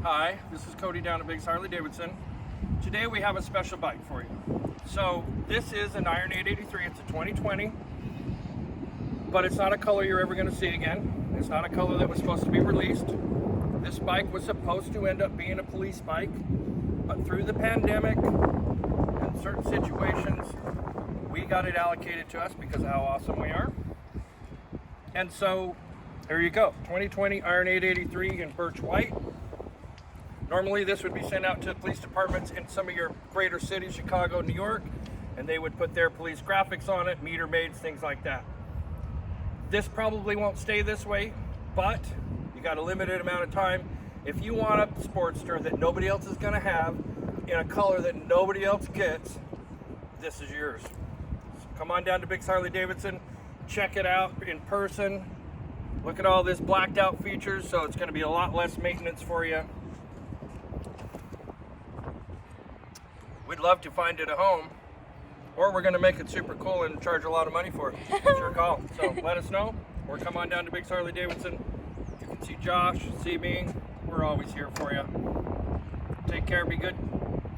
Hi, this is Cody down at Biggs Harley Davidson. Today we have a special bike for you. So this is an Iron 883, it's a 2020, but it's not a color you're ever going to see again. It's not a color that was supposed to be released. This bike was supposed to end up being a police bike, but through the pandemic and certain situations, we got it allocated to us because of how awesome we are. And so there you go, 2020 Iron 883 in birch white. Normally this would be sent out to police departments in some of your greater cities, Chicago, New York, and they would put their police graphics on it, meter maids, things like that. This probably won't stay this way, but you got a limited amount of time. If you want a Sportster that nobody else is gonna have in a color that nobody else gets, this is yours. So come on down to Biggs Harley Davidson, check it out in person. Look at all this blacked out features, so it's gonna be a lot less maintenance for you. We'd love to find it a home, or we're gonna make it super cool and charge a lot of money for it. It's your call. So let us know, or come on down to Biggs Harley Davidson. You can see Josh, see me. We're always here for you. Take care, be good.